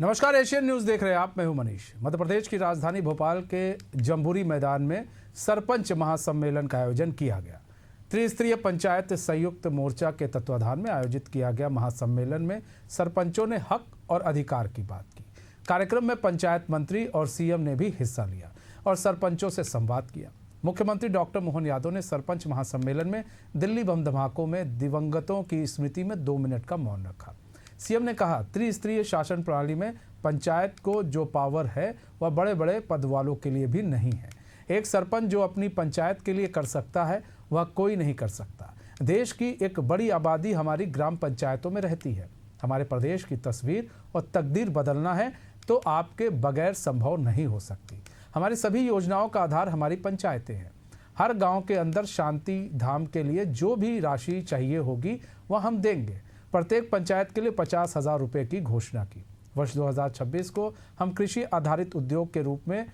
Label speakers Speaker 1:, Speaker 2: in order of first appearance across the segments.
Speaker 1: नमस्कार, Asian news देख रहे हैं आप। मैं हूं मनीष। मध्य प्रदेश की राजधानी भोपाल के जम्बूरी मैदान में सरपंच महासम्मेलन का आयोजन किया गया। त्रिस्तरीय पंचायत संयुक्त मोर्चा के तत्वाधान में आयोजित किया गया महासम्मेलन में सरपंचों ने हक और अधिकार की बात की। कार्यक्रम में पंचायत मंत्री और सीएम ने भी हिस्सा लिया और सरपंचों से संवाद किया। मुख्यमंत्री डॉक्टर मोहन यादव ने सरपंच महासम्मेलन में दिल्ली बम धमाकों में दिवंगतों की स्मृति में 2 मिनट का मौन रखा। सीएम ने कहा, त्रिस्तरीय शासन प्रणाली में पंचायत को जो पावर है वह बड़े बड़े पद वालों के लिए भी नहीं है। एक सरपंच जो अपनी पंचायत के लिए कर सकता है वह कोई नहीं कर सकता। देश की एक बड़ी आबादी हमारी ग्राम पंचायतों में रहती है। हमारे प्रदेश की तस्वीर और तकदीर बदलना है तो आपके बगैर संभव नहीं हो सकती। हमारी सभी योजनाओं का आधार हमारी पंचायतें हैं। हर गांव के अंदर शांति धाम के लिए जो भी राशि चाहिए होगी वह हम देंगे। प्रत्येक पंचायत के लिए 50,000 रुपये की घोषणा की। वर्ष 2026 को हम कृषि आधारित उद्योग के रूप में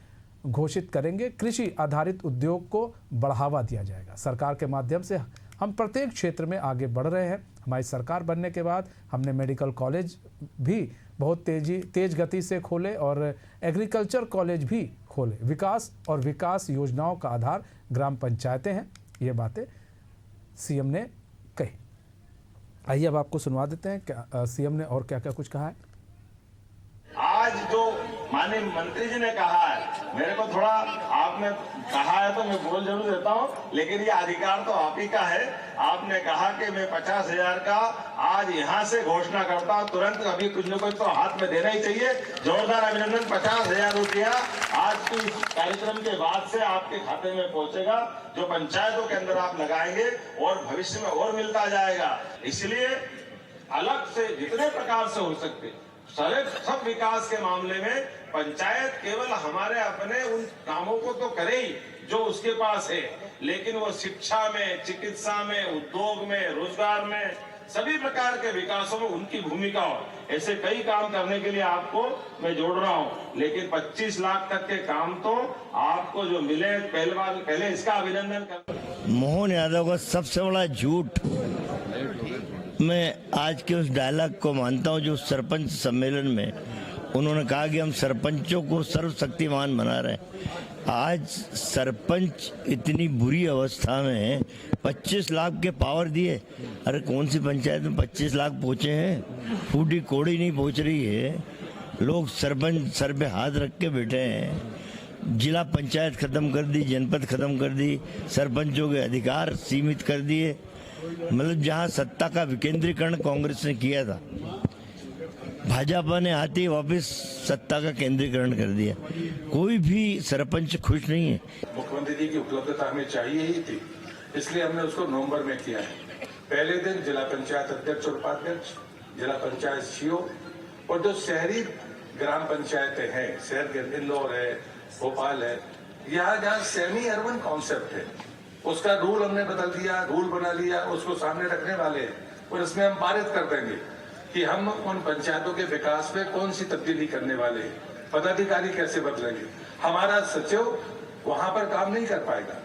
Speaker 1: घोषित करेंगे। कृषि आधारित उद्योग को बढ़ावा दिया जाएगा। सरकार के माध्यम से हम प्रत्येक क्षेत्र में आगे बढ़ रहे हैं। हमारी सरकार बनने के बाद हमने मेडिकल कॉलेज भी बहुत तेज गति से खोले और एग्रीकल्चर कॉलेज भी खोले। विकास और विकास योजनाओं का आधार ग्राम पंचायतें हैं। ये बातें सीएम ने कही। आइए अब आपको सुनवा देते हैं क्या सीएम ने और क्या क्या कुछ कहा है।
Speaker 2: आज जो माननीय मंत्री जी ने कहा है, मेरे को थोड़ा आपने कहा है तो मैं बोल जरूर देता हूं, लेकिन ये अधिकार तो आप ही का है। आपने कहा कि मैं 50,000 का आज यहां से घोषणा करता हूं, तुरंत अभी कुछ न कुछ तो हाथ में देना ही चाहिए। जोरदार अभिनंदन। 50,000 रुपया आज के कार्यक्रम के बाद से आपके खाते में पहुंचेगा, जो पंचायतों के अंदर आप लगाएंगे और भविष्य में और मिलता जाएगा। इसलिए अलग से जितने प्रकार से हो सकते सब विकास के मामले में पंचायत केवल हमारे अपने उन कामों को तो करे ही जो उसके पास है, लेकिन वो शिक्षा में, चिकित्सा में, उद्योग में, रोजगार में, सभी प्रकार के विकासों में उनकी भूमिका हो। ऐसे कई काम करने के लिए आपको मैं जोड़ रहा हूं, लेकिन 25 लाख तक के काम तो आपको जो मिले पहले इसका अभिनंदन कर।
Speaker 3: मोहन यादव का सबसे बड़ा झूठ मैं आज के उस डायलॉग को मानता हूं जो सरपंच सम्मेलन में उन्होंने कहा कि हम सरपंचों को सर्वशक्तिमान बना रहे हैं। आज सरपंच इतनी बुरी अवस्था में 25 लाख के पावर दिए। अरे कौन सी पंचायत में 25 लाख पहुंचे हैं? फूटी कोड़ी नहीं पहुंच रही है। लोग सरपंच सर पे हाथ रख के बैठे हैं। जिला पंचायत खत्म कर दी, जनपद खत्म कर दी, सरपंचों के अधिकार सीमित कर दिए। मतलब जहां सत्ता का विकेंद्रीकरण कांग्रेस ने किया था, भाजपा ने आते ही वापस सत्ता का केंद्रीकरण कर दिया। कोई भी सरपंच खुश नहीं है।
Speaker 4: मुख्यमंत्री जी की उपलब्धता हमें चाहिए ही थी, इसलिए हमने उसको नवंबर में किया है। पहले दिन जिला पंचायत अध्यक्ष और उपाध्यक्ष, जिला पंचायत सीओ और जो शहरी ग्राम पंचायतें हैं, शहर के इंदौर है, भोपाल है, यहाँ जहाँ सेमी अर्बन कॉन्सेप्ट है उसका रूल हमने बदल दिया, रूल बना लिया, उसको सामने रखने वाले हैं और इसमें हम पारित कर देंगे कि हम उन पंचायतों के विकास में कौन सी तब्दीली करने वाले हैं, पदाधिकारी कैसे बदलेंगे। हमारा सचिव वहां पर काम नहीं कर पाएगा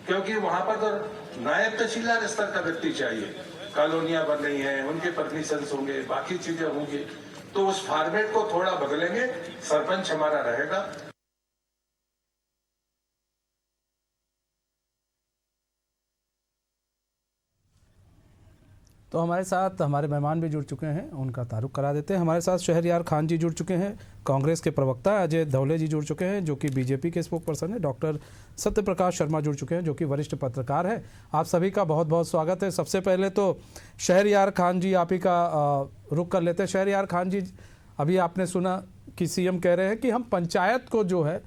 Speaker 4: क्योंकि वहां पर तो नायब तहसीलदार स्तर का व्यक्ति चाहिए। कॉलोनियां बन रही हैं, उनके परमिशन होंगे, बाकी चीजें होंगी, तो उस फॉर्मेट को थोड़ा बदलेंगे। सरपंच हमारा रहेगा।
Speaker 1: तो हमारे साथ हमारे मेहमान भी जुड़ चुके हैं, उनका तारुफ करा देते हैं। हमारे साथ शहरयार खान जी जुड़ चुके हैं, कांग्रेस के प्रवक्ता। अजय धौले जी जुड़ चुके हैं जो कि बीजेपी के स्पोक पर्सन है। डॉक्टर सत्यप्रकाश शर्मा जुड़ चुके हैं जो कि वरिष्ठ पत्रकार है। आप सभी का बहुत बहुत स्वागत है। सबसे पहले तो शहरयार खान जी आप ही का रुख कर लेते हैं। शहरयार खान जी, अभी आपने सुना कि सीएम कह रहे हैं कि हम पंचायत को जो है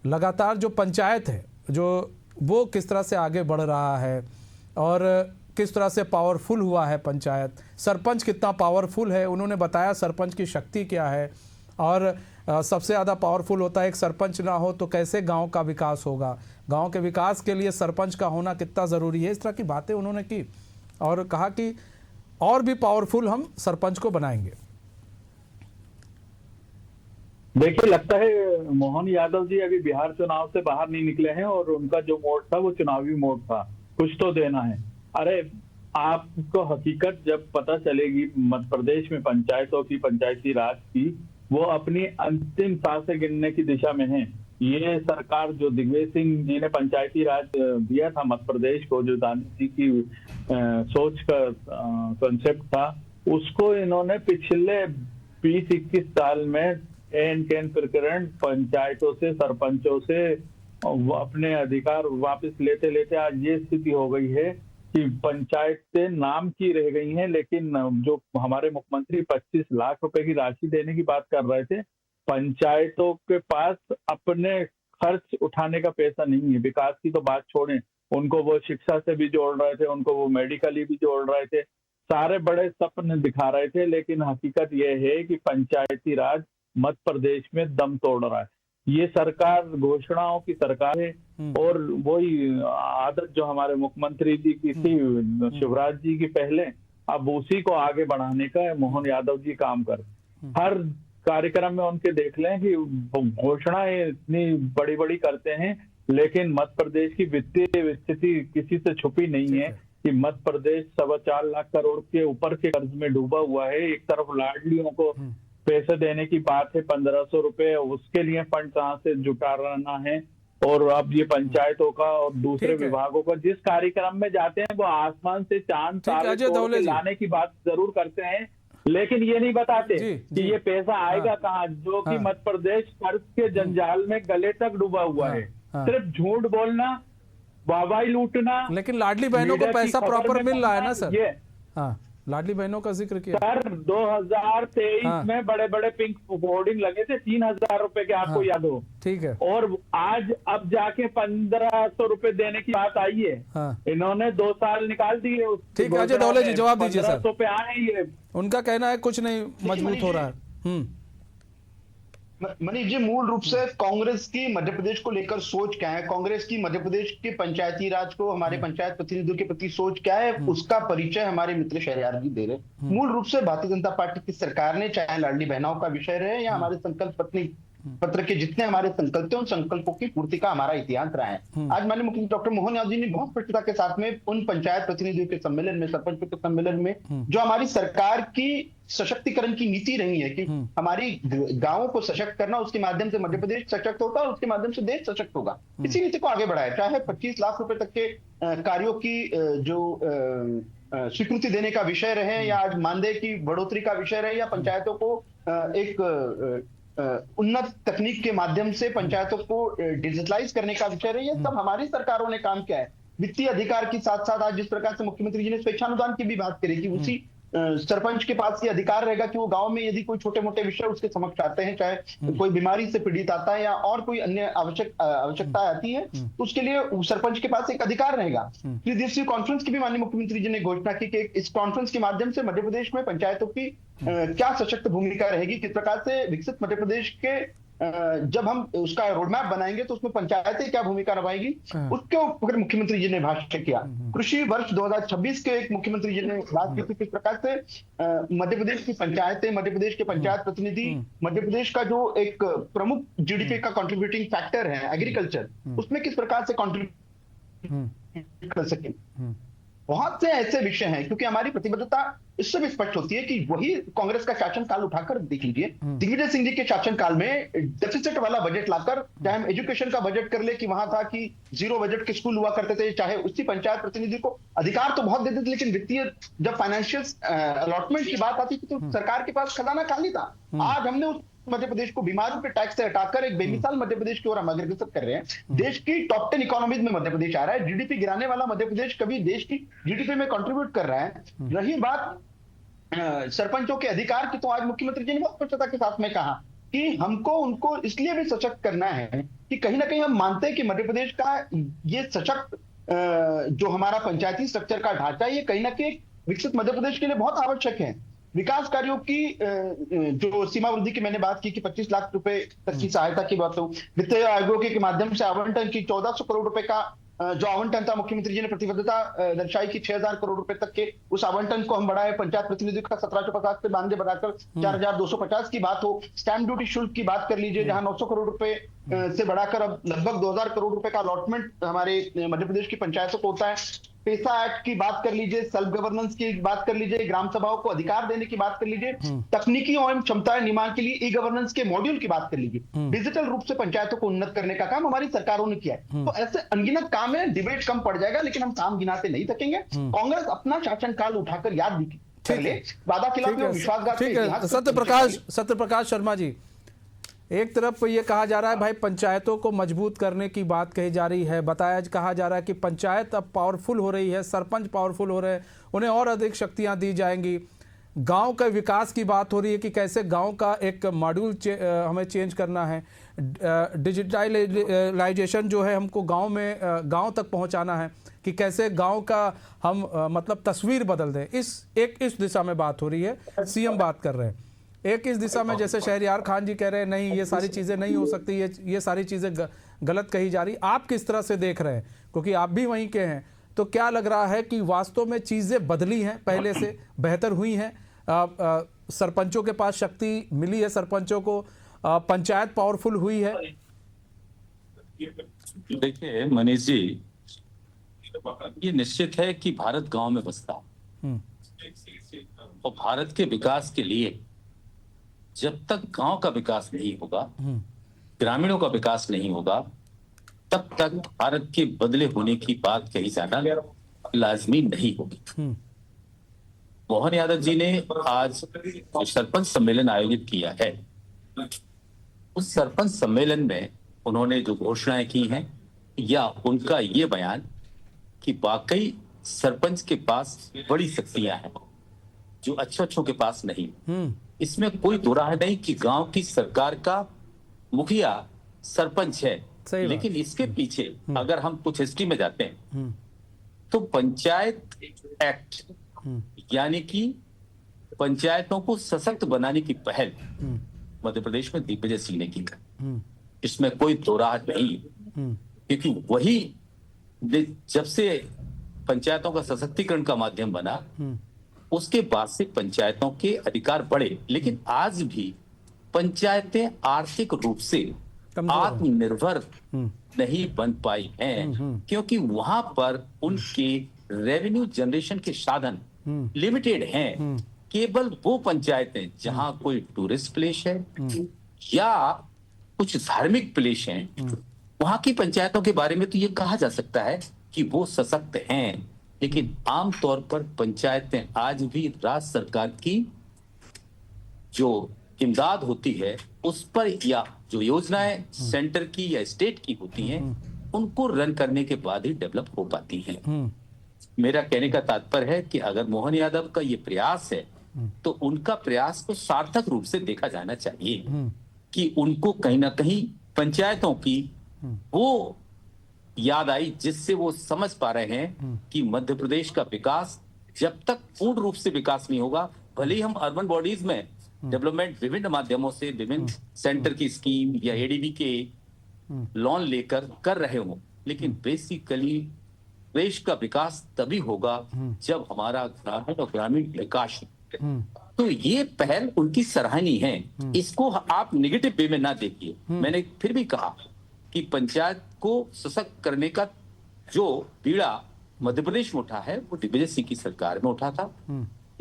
Speaker 1: लगातार जो पंचायत है जो वो किस तरह से आगे बढ़ रहा है और किस तरह से पावरफुल हुआ है पंचायत, सरपंच कितना पावरफुल है। उन्होंने बताया सरपंच की शक्ति क्या है और सबसे ज़्यादा पावरफुल होता है। एक सरपंच ना हो तो कैसे गांव का विकास होगा, गांव के विकास के लिए सरपंच का होना कितना ज़रूरी है। इस तरह की बातें उन्होंने की और कहा कि और भी पावरफुल हम सरपंच को बनाएंगे।
Speaker 5: देखिए, लगता है मोहन यादव जी अभी बिहार चुनाव से बाहर नहीं निकले हैं और उनका जो मोड था वो चुनावी मोड था, कुछ तो देना है। अरे आपको हकीकत जब पता चलेगी मध्य प्रदेश में पंचायतों की, पंचायती राज की, वो अपनी अंतिम सांसें गिनने की दिशा में है। ये सरकार जो दिग्विजय सिंह जी ने पंचायती राज दिया था मध्य प्रदेश को, जो गांधी जी की सोच का कॉन्सेप्ट था, उसको इन्होंने पिछले 20-21 साल में एन कैन प्रकरण पंचायतों से, सरपंचों से अपने अधिकार वापस लेते लेते आज ये स्थिति हो गई है कि पंचायतें नाम की रह गई हैं। लेकिन जो हमारे मुख्यमंत्री 25 लाख रुपए की राशि देने की बात कर रहे थे, पंचायतों के पास अपने खर्च उठाने का पैसा नहीं है। विकास की तो बात छोड़ें, उनको वो शिक्षा से भी जोड़ रहे थे, उनको वो मेडिकली भी जोड़ रहे थे, सारे बड़े सपने दिखा रहे थे। लेकिन हकीकत यह है कि पंचायती राज मध्य प्रदेश में दम तोड़ रहा है। ये सरकार घोषणाओं की सरकार है और वही आदत जो हमारे मुख्यमंत्री जी की थी शिवराज जी की पहले, अब उसी को आगे बढ़ाने का मोहन यादव जी काम कर। हर कार्यक्रम में उनके देख लें कि घोषणाएं इतनी बड़ी बड़ी करते हैं, लेकिन मध्य प्रदेश की वित्तीय स्थिति किसी से छुपी नहीं है कि मध्य प्रदेश 4.25 लाख करोड़ के ऊपर के कर्ज में डूबा हुआ है। एक तरफ लाडलियों को पैसे देने की बात है 1500 रुपए, उसके लिए फंड कहाँ से जुटा रहना है, और अब ये पंचायतों का और दूसरे विभागों का जिस कार्यक्रम में जाते हैं वो आसमान से चांद तारे तोड़ के लाने की बात जरूर करते हैं, लेकिन ये नहीं बताते कि ये पैसा आएगा कहाँ, जो कि मध्य प्रदेश कर्ज के जंजाल में गले तक डूबा हुआ है। सिर्फ झूठ बोलना, वाहवाही लूटना।
Speaker 1: लेकिन लाडली बहनों को पैसा प्रॉपर मिल रहा है ना सर? हाँ, लाडली बहनों का जिक्र किया
Speaker 5: सर। 2023 में बड़े बड़े पिंक बोर्डिंग लगे थे 3000 रुपए के, आपको याद हो? ठीक है। और आज अब जाके 1500 रुपए देने की बात आई है। इन्होंने 2 साल निकाल दिए।
Speaker 1: ठीक है, अजय धौले जी जवाब दीजिए सर।
Speaker 5: 1500 पे आए ये,
Speaker 1: उनका कहना है कुछ नहीं मजबूत हो रहा है।
Speaker 6: मनीष जी, मूल रूप से कांग्रेस की मध्य प्रदेश को लेकर सोच क्या है, कांग्रेस की मध्य प्रदेश के पंचायती राज को, हमारे पंचायत प्रतिनिधियों के प्रति सोच क्या है, उसका परिचय हमारे मित्र शहरयार जी दे रहे। मूल रूप से भारतीय जनता पार्टी की सरकार ने, चाहे लाडली बहनों का विषय रहे या हमारे संकल्प पत्र के जितने हमारे संकल्प थे, उन संकल्पों की पूर्ति का हमारा इतिहास रहा है। आज माननीय मुख्यमंत्री डॉक्टर मोहन यादव जी ने बहुत स्पष्टता के साथ में उन पंचायत प्रतिनिधियों के सम्मेलन में, सरपंचों के सम्मेलन में, जो हमारी सरकार की सशक्तिकरण की नीति रही है कि हमारी गांवों को सशक्त करना, उसके माध्यम से मध्य प्रदेश सशक्त होगा और उसके माध्यम से देश सशक्त होगा, इसी नीति को आगे बढ़ाया। चाहे 25 लाख रुपए तक के कार्यों की जो स्वीकृति देने का विषय रहे, या आज मानदेय की बढ़ोतरी का विषय रहे, या पंचायतों को एक उन्नत तकनीक के माध्यम से पंचायतों को डिजिटलाइज करने का विषय रही है, सब हमारी सरकारों ने काम किया है। वित्तीय अधिकार के साथ साथ आज जिस प्रकार से मुख्यमंत्री जी ने स्वेच्छानुदान की भी बात करी कि उसी सरपंच के पास ये अधिकार रहेगा कि वो गांव में यदि कोई छोटे मोटे विषय उसके समक्ष आते हैं, चाहे कोई बीमारी से पीड़ित आता है या और कोई अन्य आवश्यकता आती है, तो उसके लिए सरपंच के पास एक अधिकार रहेगा। 3 दिवसीय कॉन्फ्रेंस की भी माननीय मुख्यमंत्री जी ने घोषणा की कि इस कॉन्फ्रेंस के माध्यम से मध्य प्रदेश में पंचायतों की क्या सशक्त भूमिका रहेगी, किस प्रकार से विकसित मध्य प्रदेश के जब हम उसका रोडमैप बनाएंगे तो उसमें पंचायतें क्या भूमिका निभाएगी, उसके ऊपर मुख्यमंत्री जी ने भाषण किया। कृषि वर्ष 2026 के एक मुख्यमंत्री जी ने बात की थी किस प्रकार से मध्य प्रदेश की पंचायतें, मध्य प्रदेश के पंचायत प्रतिनिधि, मध्य प्रदेश का जो एक प्रमुख जीडीपी का कंट्रीब्यूटिंग फैक्टर है एग्रीकल्चर, उसमें किस प्रकार से कंट्रीब्यूट कर सके। बहुत से ऐसे विषय हैं, क्योंकि हमारी प्रतिबद्धता इससे भी स्पष्ट होती है कि वही कांग्रेस का शासनकाल उठाकर देख लीजिए। दिग्विजय सिंह जी के शासनकाल में डेफिसिट वाला बजट लाकर, चाहे हम एजुकेशन का बजट कर ले कि वहां था कि 0 बजट के स्कूल हुआ करते थे, चाहे उसी पंचायत प्रतिनिधि को अधिकार तो बहुत देते थे, लेकिन वित्तीय जब फाइनेंशियल अलॉटमेंट की बात आती थी तो सरकार के पास खजाना खाली था। आज हमने उस मध्य प्रदेश को बीमारों के टैक्स से हटाकर एक बेमिसाल मध्य प्रदेश की ओर हम अग्रसर कर रहे हैं। देश की टॉप 10 इकोनॉमीज में मध्य प्रदेश आ रहा है। जीडीपी गिराने वाला मध्य प्रदेश कभी देश की जीडीपी में कंट्रीब्यूट कर रहा है। रही बात सरपंचों के अधिकार की, तो आज मुख्यमंत्री जी ने बहुत स्पष्टता के साथ में कहा कि हमको उनको इसलिए भी सशक्त करना है कि कहीं ना कहीं हम मानते हैं कि मध्य प्रदेश का ये सशक्त जो हमारा पंचायती स्ट्रक्चर का ढांचा, ये कहीं ना कहीं विकसित मध्य प्रदेश के लिए बहुत आवश्यक है। विकास कार्यों की जो सीमा वृद्धि की मैंने बात की कि 25 लाख रुपए तक की सहायता की बात हो, वित्त आयोग के माध्यम से आवंटन की 1400 करोड़ रुपए का जो आवंटन था, मुख्यमंत्री जी ने प्रतिबद्धता दर्शाई कि 6000 करोड़ रुपए तक के उस आवंटन को हम बढ़ाए। पंचायत प्रतिनिधियों का 1750 से 92 बढ़ाकर 4250 की बात हो। स्टैंप ड्यूटी शुल्क की बात कर लीजिए, जहां 900 करोड़ रुपए से बढ़ाकर अब लगभग 2000 करोड़ रुपए का अलॉटमेंट हमारे मध्य प्रदेश की पंचायतों को होता है। पेशा एक्ट की बात कर लीजिए, सेल्फ गवर्नेंस की बात कर लीजिए, ग्राम सभाओं को अधिकार देने की बात कर लीजिए, तकनीकी एवं क्षमताएं निर्माण के लिए ई गवर्नेंस के मॉड्यूल की बात कर लीजिए, डिजिटल रूप से पंचायतों को उन्नत करने का काम हमारी सरकारों ने किया है। तो ऐसे अनगिनत काम है, डिबेट कम पड़ जाएगा, लेकिन हम काम गिनाते नहीं थकेंगे। कांग्रेस अपना शासनकाल उठाकर याद भी कर ले, वादा खिलाफ में विश्वासघात का
Speaker 1: ठीक है।
Speaker 6: इतिहास
Speaker 1: सत्यप्रकाश शर्मा जी, एक तरफ ये कहा जा रहा है भाई पंचायतों को मजबूत करने की बात कही जा रही है, कहा जा रहा है कि पंचायत अब पावरफुल हो रही है, सरपंच पावरफुल हो रहे हैं, उन्हें और अधिक शक्तियां दी जाएंगी। गांव के विकास की बात हो रही है कि कैसे गांव का एक मॉड्यूल हमें चेंज करना है, डिजिटलाइजेशन जो है हमको गांव तक पहुंचाना है, कि कैसे गांव का हम मतलब तस्वीर बदल दें। इस दिशा में बात हो रही है, सीएम बात कर रहे हैं। एक इस दिशा में जैसे शहरयार खान जी कह रहे हैं नहीं ये सारी चीज़ें नहीं हो सकती, ये सारी चीज़ें गलत कही जा रही। आप किस तरह से देख रहे हैं, क्योंकि आप भी वहीं के हैं, तो क्या लग रहा है कि वास्तव में चीज़ें बदली हैं, पहले से बेहतर हुई हैं, सरपंचों के पास शक्ति मिली है, सरपंचों को पंचायत पावरफुल हुई है?
Speaker 7: देखिए मनीष जी, ये निश्चित है कि भारत गांव में बसता है और भारत के विकास के लिए जब तक गांव का विकास नहीं होगा, ग्रामीणों का विकास नहीं होगा, तब तक भारत के बदले होने की बात कही जाना लाजमी नहीं होगी। मोहन यादव जी ने आज जो सरपंच सम्मेलन आयोजित किया है, उस सरपंच सम्मेलन में उन्होंने जो घोषणाएं की हैं या उनका ये बयान कि वाकई सरपंच के पास बड़ी शक्तियां हैं जो अच्छों के पास नहीं, इसमें कोई दो राह नहीं कि गांव की सरकार का मुखिया सरपंच है। लेकिन इसके पीछे अगर हम कुछ हिस्ट्री में जाते हैं तो पंचायत एक्ट यानी कि पंचायतों को सशक्त बनाने की पहल मध्य प्रदेश में दिग्विजय सिंह ने की। इसमें कोई दो राह नहीं, क्योंकि वही जब से पंचायतों का सशक्तिकरण का माध्यम बना, उसके बाद से पंचायतों के अधिकार बढ़े। लेकिन आज भी पंचायतें आर्थिक रूप से आत्मनिर्भर नहीं बन पाई हैं, क्योंकि वहां पर उनके रेवेन्यू जनरेशन के साधन लिमिटेड हैं। केवल वो पंचायतें जहां कोई टूरिस्ट प्लेस है या कुछ धार्मिक प्लेस हैं, वहां की पंचायतों के बारे में तो ये कहा जा सकता है कि वो सशक्त हैं। लेकिन आमतौर पर पंचायतें आज भी राज्य सरकार की जो इमदाद होती है उस पर, या जो योजनाएं सेंटर की या स्टेट की होती हैं, उनको रन करने के बाद ही डेवलप हो पाती हैं। मेरा कहने का तात्पर्य है कि अगर मोहन यादव का ये प्रयास है तो उनका प्रयास को सार्थक रूप से देखा जाना चाहिए कि उनको कहीं ना कहीं पंचायतों की वो याद आई जिससे वो समझ पा रहे हैं कि मध्य प्रदेश का विकास जब तक पूर्ण रूप से विकास नहीं होगा, भले ही हम अर्बन बॉडीज में डेवलपमेंट विभिन्न माध्यमों से, विभिन्न सेंटर की स्कीम या एडीबी के लोन लेकर कर रहे हो, लेकिन बेसिकली देश का विकास तभी होगा जब हमारा ग्रामीण और ग्रामीण विकास। तो ये पहल उनकी सराहनीय है, इसको आप नेगेटिव वे में ना देखिए। मैंने फिर भी कहा कि पंचायत को सशक्त करने का जो बीड़ा मध्य प्रदेश में उठा है वो दिग्विजय सिंह की सरकार में उठा था,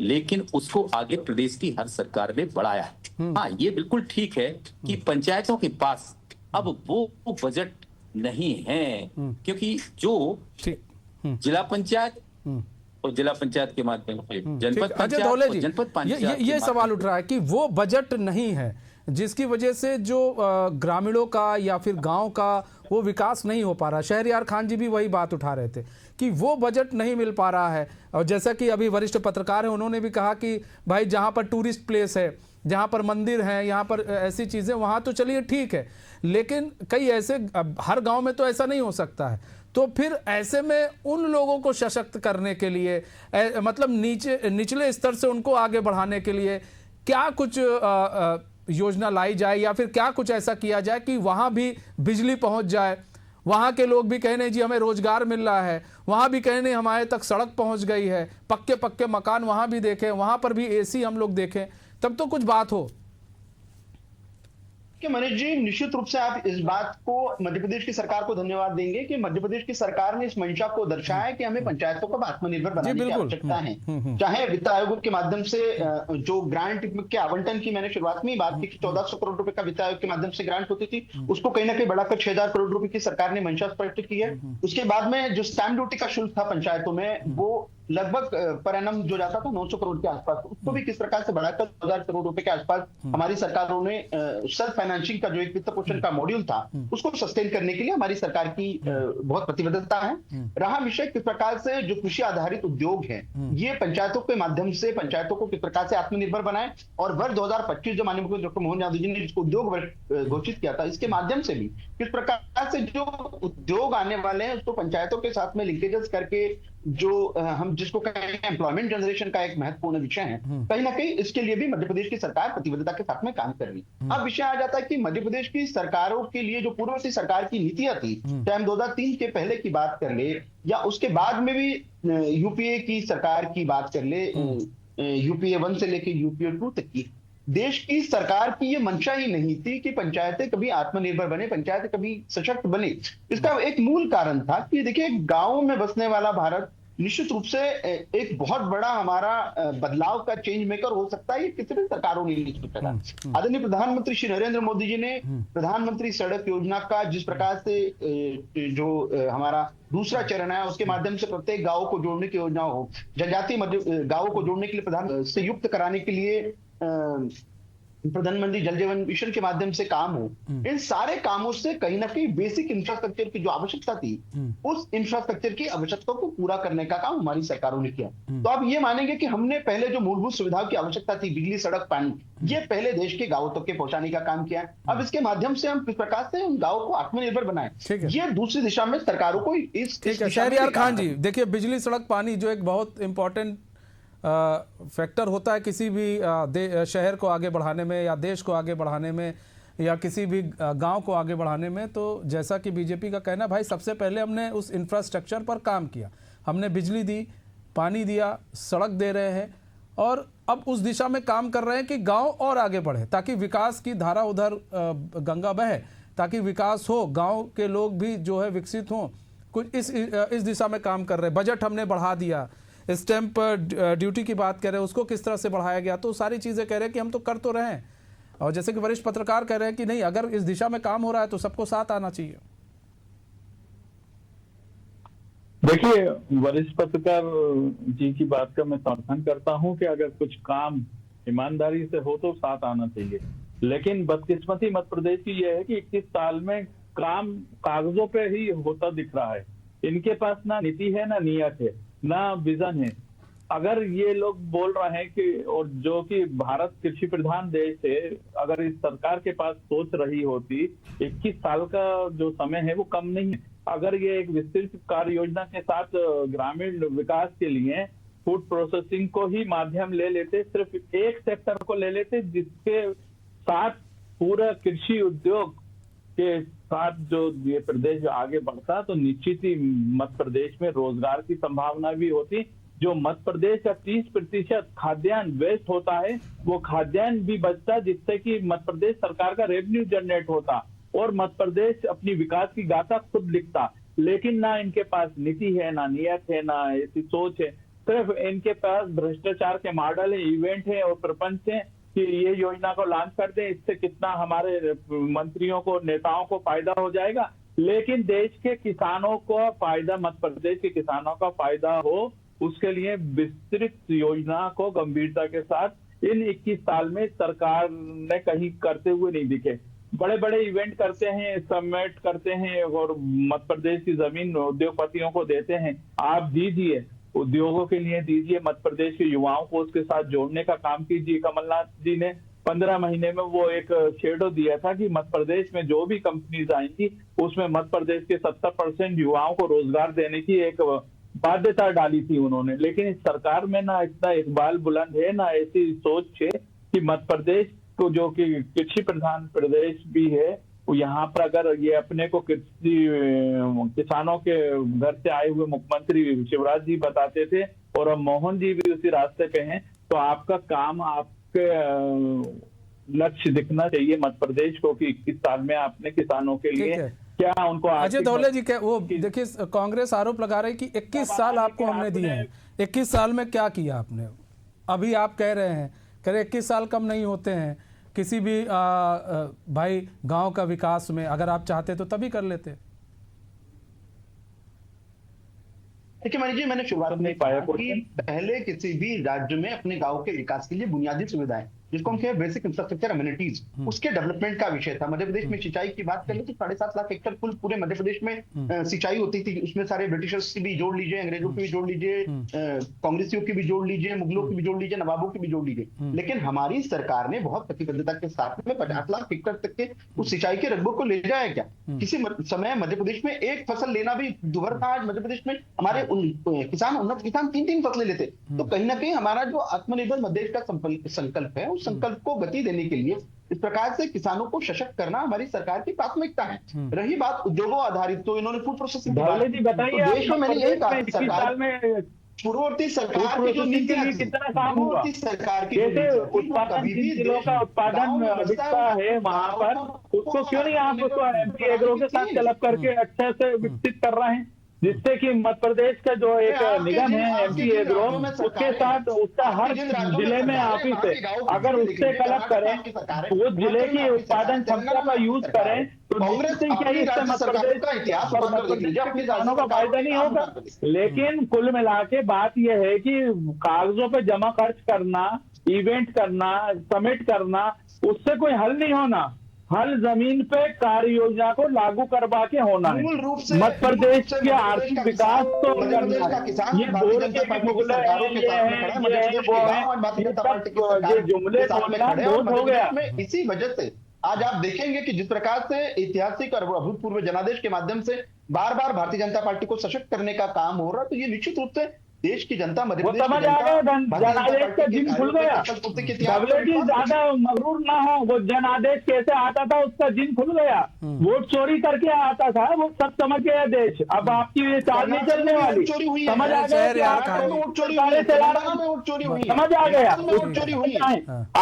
Speaker 7: लेकिन उसको आगे प्रदेश की हर सरकार ने बढ़ाया है। हाँ, ये बिल्कुल ठीक है कि पंचायतों के पास अब वो बजट नहीं है, क्योंकि जो जिला पंचायत और जिला पंचायत के माध्यम से जनपद पंचायत, जनपद पंचायत,
Speaker 1: ये सवाल उठ रहा है कि वो बजट नहीं है जिसकी वजह से जो ग्रामीणों का या फिर गांव का वो विकास नहीं हो पा रहा। शहरयार खान जी भी वही बात उठा रहे थे कि वो बजट नहीं मिल पा रहा है। और जैसा कि अभी वरिष्ठ पत्रकार हैं, उन्होंने भी कहा कि भाई जहां पर टूरिस्ट प्लेस है, जहां पर मंदिर हैं, यहाँ पर ऐसी चीज़ें, वहाँ तो चलिए ठीक है, लेकिन कई ऐसे हर गाँव में तो ऐसा नहीं हो सकता है। तो फिर ऐसे में उन लोगों को सशक्त करने के लिए, मतलब निचले स्तर से उनको आगे बढ़ाने के लिए क्या कुछ योजना लाई जाए, या फिर क्या कुछ ऐसा किया जाए कि वहां भी बिजली पहुंच जाए, वहां के लोग भी कहने जी हमें रोजगार मिल रहा है, वहां भी कहने हमारे तक सड़क पहुंच गई है, पक्के पक्के मकान वहां भी देखें, वहां पर भी एसी हम लोग देखें, तब तो कुछ बात हो।
Speaker 6: कि मनीष जी, निश्चित रूप से आप इस बात को मध्य प्रदेश की सरकार को धन्यवाद देंगे कि मध्य प्रदेश की सरकार ने इस मंशा को दर्शाया है कि हमें पंचायतों को आत्मनिर्भर बनाने की
Speaker 1: बिल्कुल।
Speaker 6: आवश्यकता है। चाहे वित्त आयोग के माध्यम से जो ग्रांट के आवंटन की मैंने शुरुआत में ही बात की कि 1400 करोड़ रुपए का वित्त आयोग के माध्यम से ग्रांट होती थी, उसको कहीं ना कहीं बढ़ाकर 6000 करोड़ रुपए की सरकार ने मंशा स्पष्ट की है। उसके बाद में जो स्टैंप ड्यूटी का शुल्क था पंचायतों में, वो लगभग पर एनम जो जाता था 900 करोड़ के आसपास, उसको भी किस प्रकार से बढ़ाकर 2000 करोड़ रुपए के आसपास हमारी सरकारों ने सेल्फ फाइनेंसिंग का जो एक वित्त पोषण का मॉड्यूल था उसको सस्टेन करने के लिए हमारी सरकार की बहुत प्रतिबद्धता है। रहा विषय किस प्रकार से जो कृषि आधारित उद्योग है ये पंचायतों के माध्यम से पंचायतों को किस प्रकार से आत्मनिर्भर बनाए, और वर्ष 2025 जो माननीय मुख्यमंत्री डॉक्टर मोहन यादव जी ने जिसको उद्योग वर्ष घोषित किया था, इसके माध्यम से भी किस प्रकार से जो उद्योग आने वाले हैं उसको पंचायतों के साथ में लिंकेजेस करके जो हम जिसको कहेंगे एम्प्लॉयमेंट जनरेशन का एक महत्वपूर्ण विषय है, कहीं ना कहीं इसके लिए भी मध्य प्रदेश की सरकार प्रतिबद्धता के साथ में काम कर रही है। अब विषय आ जाता है कि मध्य प्रदेश की सरकारों के लिए जो पूर्ववर्ती सरकार की नीतियां थी, चाहे हम 2003 के पहले की बात कर ले या उसके बाद में भी यूपीए की सरकार की बात कर ले, यूपीए 1 से लेकर यूपीए 2 तक की, देश की सरकार की ये मंशा ही नहीं थी कि पंचायतें कभी आत्मनिर्भर बने, पंचायतें कभी सशक्त बने। इसका एक मूल कारण था कि देखिए, गांव में बसने वाला भारत निश्चित रूप से एक बहुत बड़ा हमारा बदलाव का चेंज मेकर हो सकता है। ये किसी भी सरकारों ने नहीं सोचा था। आदरणीय प्रधानमंत्री श्री नरेंद्र मोदी जी ने प्रधानमंत्री सड़क योजना का जिस प्रकार से जो हमारा दूसरा चरण है उसके माध्यम से प्रत्येक गांव को जोड़ने की योजना हो, जनजातीय गांवों को जोड़ने के लिए प्रधान से युक्त कराने के लिए प्रधानमंत्री जल जीवन मिशन के माध्यम से काम हो, इन सारे कामों से कहीं ना कहीं बेसिक इंफ्रास्ट्रक्चर की जो आवश्यकता थी उस इंफ्रास्ट्रक्चर की आवश्यकता को पूरा करने का काम हमारी सरकारों ने किया। तो आप ये मानेंगे कि हमने पहले जो मूलभूत सुविधाओं की आवश्यकता थी, बिजली, सड़क, पानी, ये पहले देश के गांवों तक के पहुंचाने का काम किया। अब इसके माध्यम से हम किस प्रकार से उन गांवों को आत्मनिर्भर बनाए, ये दूसरी दिशा में सरकारों को इस
Speaker 1: शहरयार खान जी, देखिए बिजली, सड़क, पानी जो एक बहुत इंपॉर्टेंट फैक्टर होता है किसी भी शहर को आगे बढ़ाने में या देश को आगे बढ़ाने में या किसी भी गांव को आगे बढ़ाने में, तो जैसा कि बीजेपी का कहना, भाई सबसे पहले हमने उस इंफ्रास्ट्रक्चर पर काम किया, हमने बिजली दी, पानी दिया, सड़क दे रहे हैं और अब उस दिशा में काम कर रहे हैं कि गांव और आगे बढ़े ताकि विकास की धारा उधर गंगा बहे, ताकि विकास हो, गांव के लोग भी जो है विकसित हों। कुछ इस दिशा में काम कर रहे हैं। बजट हमने बढ़ा दिया, स्टैंप ड्यूटी की बात कर रहे हैं, उसको किस तरह से बढ़ाया गया, तो सारी चीज़ें कह रहे हैं कि हम तो कर तो रहे हैं। और जैसे कि वरिष्ठ पत्रकार कह रहे हैं कि नहीं, अगर इस दिशा में काम हो रहा है तो सबको साथ आना चाहिए।
Speaker 5: देखिए, वरिष्ठ पत्रकार जी की बात का मैं समर्थन करता हूं कि अगर कुछ काम ईमानदारी से हो तो साथ आना चाहिए, लेकिन बदकिस्मती मध्य प्रदेश की यह है कि 21 साल में काम कागजों पे ही होता दिख रहा है। इनके पास ना नीति है, ना नियत है, ना विजन है। अगर ये लोग बोल रहे हैं कि, और जो कि भारत कृषि प्रधान देश है, अगर इस सरकार के पास सोच रही होती, 21 साल का जो समय है वो कम नहीं है। अगर ये एक विस्तृत कार्य योजना के साथ ग्रामीण विकास के लिए फूड प्रोसेसिंग को ही माध्यम ले लेते, सिर्फ एक सेक्टर को ले लेते जिसके साथ पूरा कृषि उद्योग के साथ जो ये प्रदेश आगे बढ़ता, तो निश्चित ही मध्य प्रदेश में रोजगार की संभावना भी होती। जो मध्य प्रदेश का 30% खाद्यान्न वेस्ट होता है, वो खाद्यान्न भी बचता, जिससे कि मध्य प्रदेश सरकार का रेवेन्यू जनरेट होता और मध्य प्रदेश अपनी विकास की गाथा खुद लिखता। लेकिन ना इनके पास नीति है, ना नियत है, ना ऐसी सोच है। सिर्फ इनके पास भ्रष्टाचार के मॉडल है, इवेंट है और प्रपंच है कि ये योजना को लॉन्च कर दें, इससे कितना हमारे मंत्रियों को, नेताओं को फायदा हो जाएगा। लेकिन देश के किसानों को फायदा, मध्य प्रदेश के किसानों का फायदा हो, उसके लिए विस्तृत योजना को गंभीरता के साथ इन 21 साल में सरकार ने कहीं करते हुए नहीं दिखे। बड़े बड़े इवेंट करते हैं, समिट करते हैं और मध्य प्रदेश की जमीन उद्योगपतियों को देते हैं। आप दीजिए, उद्योगों के लिए दीजिए, मध्य प्रदेश के युवाओं को उसके साथ जोड़ने का काम कीजिए। कमलनाथ जी ने 15 महीने में वो एक शेडो दिया था कि मध्य प्रदेश में जो भी कंपनीज आएंगी उसमें मध्य प्रदेश के 70% युवाओं को रोजगार देने की एक बाध्यता डाली थी उन्होंने। लेकिन इस सरकार में ना इतना इकबाल बुलंद है, ना ऐसी सोच है कि मध्य प्रदेश को, जो कि कृषि प्रधान प्रदेश भी है, वो यहाँ पर अगर ये अपने को किसानों के घर से आए हुए मुख्यमंत्री शिवराज जी बताते थे और अब मोहन जी भी उसी रास्ते पे हैं, तो आपका काम, आपके लक्ष्य दिखना चाहिए मध्य प्रदेश को कि 21 साल में आपने किसानों के लिए
Speaker 1: ठीक है।
Speaker 5: क्या उनको
Speaker 1: अजय
Speaker 5: आर्थिक
Speaker 1: दौले जी के वो देखिए, कांग्रेस आरोप लगा रही कि 21 साल आपको हमने दिए हैं, 21 साल में क्या किया आपने? अभी आप कह रहे हैं, कह रहे 21 साल कम नहीं होते हैं किसी भी भाई गांव का विकास में, अगर आप चाहते तो तभी कर लेते।
Speaker 6: देखिए मनीष जी, मैंने शुरुआत में
Speaker 5: पाया
Speaker 6: कहा कि पहले किसी भी राज्य में अपने गांव के विकास के लिए बुनियादी सुविधाएं, जिसको हम कहते हैं बेसिक इंफ्रास्ट्रक्चर अम्यूनिटीज, उसके डेवलपमेंट का विषय था। मध्य प्रदेश में सिंचाई की बात करें तो 7.5 लाख हेक्टेयर कुल पूरे मध्य प्रदेश में सिंचाई होती थी। उसमें सारे ब्रिटिशर्स की भी जोड़ लीजिए, अंग्रेजों की भी जोड़ लीजिए, कांग्रेसियों की भी जोड़ लीजिए, मुगलों की भी जोड़ लीजिए, नवाबों की भी जोड़ लीजिए। लेकिन हमारी सरकार ने बहुत प्रतिबद्धता के साथ में 50 लाख हेक्टेयर तक के उस सिंचाई के रकबों को ले जाया। क्या किसी समय मध्य प्रदेश में एक फसल लेना भी दुभर था? आज मध्य प्रदेश में हमारे किसान, उन्नत किसान 3-3 फसलें लेते। तो कहीं ना कहीं हमारा जो आत्मनिर्भर मध्य प्रदेश का संकल्प है, उस संकल्प को गति देने के लिए इस प्रकार से किसानों को सशक्त करना हमारी सरकार की प्राथमिकता है। रही बात उद्योगों आधारित, तो इन्होंने फूड प्रोसेसिंग
Speaker 5: देश
Speaker 6: में मैंने यही कहा, सरकार
Speaker 5: में
Speaker 6: पूर्ववर्ती सरकार की जो नीति है,
Speaker 5: कितना काम हुआ,
Speaker 6: पूर्ववर्ती सरकार की
Speaker 5: जैसे उत्पादन जिलों का उत्पादन अधिकता है वहां पर, उसको क्यों नहीं आप उसको एमपी एग्रो के साथ क्लब करके अच्छे से विकसित कर रहे हैं, जिससे कि मध्य प्रदेश का जो एक निगम है एमपी एग्रो, उसके साथ उसका हर जिले में ऑफिस है, अगर उससे कलेक्ट करें, वो जिले की उत्पादन क्षमता का यूज करें, तो
Speaker 6: कांग्रेस
Speaker 5: चाहिए इससे मध्य प्रदेश का इतिहास किसानों का फायदा नहीं होगा। लेकिन कुल मिला के बात यह है कि कागजों पे जमा खर्च करना, इवेंट करना, समिट करना, उससे कोई हल नहीं होना। हल जमीन पे कार्य योजना को लागू करवा के होना है।
Speaker 6: मूल रूप से
Speaker 5: मध्य प्रदेश के आर्थिक विकास तो करना है। ये बोल के मुगले ये जुमले बोलना बहुत हो गया।
Speaker 6: इसी वजह से आज आप देखेंगे कि जिस प्रकार से ऐतिहासिक और अभूतपूर्व जनादेश के माध्यम से बार बार भारतीय जनता पार्टी को सशक्त करने का काम हो रहा है, तो ये निश्चित रूप से देश की जनता, मध्य प्रदेश
Speaker 5: समझ आ गया, जनादेश का जिन खुल गया। ज्यादा मगरूर ना हो, वो जनादेश कैसे आता था उसका जिन खुल गया, वोट चोरी करके आता था, वो सब समझ गया देश। अब आपकी ये चाल नहीं चलने वाली, समझ आ गया, समझ आ गया।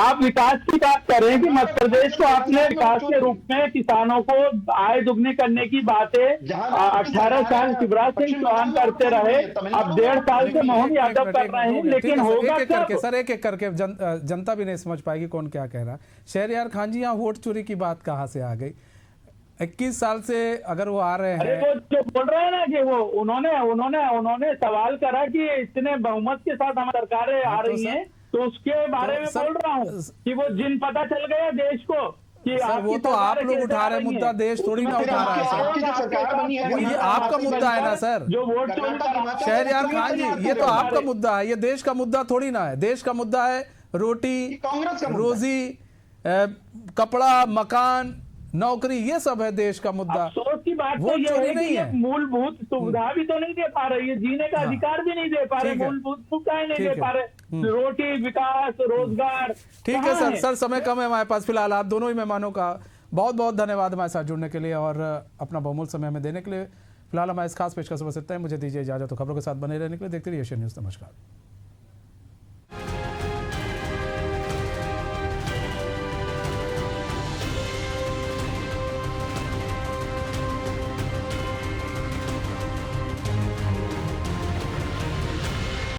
Speaker 5: आप विकास की बात करें कि मध्य प्रदेश को आपने विकास के रूप में किसानों को आय दुगनी करने की बातें 18 साल शिवराज सिंह चौहान करते रहे, अब 1.5 साल से मोहन यादव कर रहे हैं, लेकिन होगा
Speaker 1: करके सर एक एक करके जनता भी नहीं समझ पाएगी कौन क्या कह रहा है। शहरयार खान जी, यहाँ वोट चोरी की बात कहाँ से आ गई? 21 साल से अगर वो आ रहे हैं,
Speaker 5: वो जो बोल रहे हैं ना कि वो उन्होंने सवाल करा कि इतने बहुमत के साथ हमारी सरकारें आ रही हैं, तो उसके बारे में बोल रहा हूँ कि वो जिन पता चल गया देश को कि
Speaker 1: सर वो तो आप लोग उठा रहे मुद्दा, देश थोड़ी ना उठा रहा है सर। ये आपका मुद्दा है ना सर,
Speaker 5: जो वोट
Speaker 1: शहरयार खान जी, ये तो आपका मुद्दा है, ये देश का मुद्दा थोड़ी ना है। देश का मुद्दा है रोटी रोजी, कपड़ा, मकान, नौकरी, ये सब है देश का मुद्दा।
Speaker 5: सोच की बात तो ये है कि ये मूलभूत सुविधा भी तो नहीं दे पा रही है, जीने का अधिकार भी नहीं दे पा रहे, मूलभूत सुविधाएं नहीं दे पा रहे, रोटी, विकास, रोजगार।
Speaker 1: ठीक है सर, सर समय कम है हमारे पास फिलहाल। आप दोनों ही मेहमानों का बहुत बहुत धन्यवाद हमारे साथ जुड़ने के लिए और अपना बहुमूल्य समय हमें देने के लिए। फिलहाल हमारे इस खास पेशकश बस इतना ही। मुझे दीजिए इजाजत, तो खबरों के साथ बने रहने के लिए देखते रहिए एशियन न्यूज़। नमस्कार।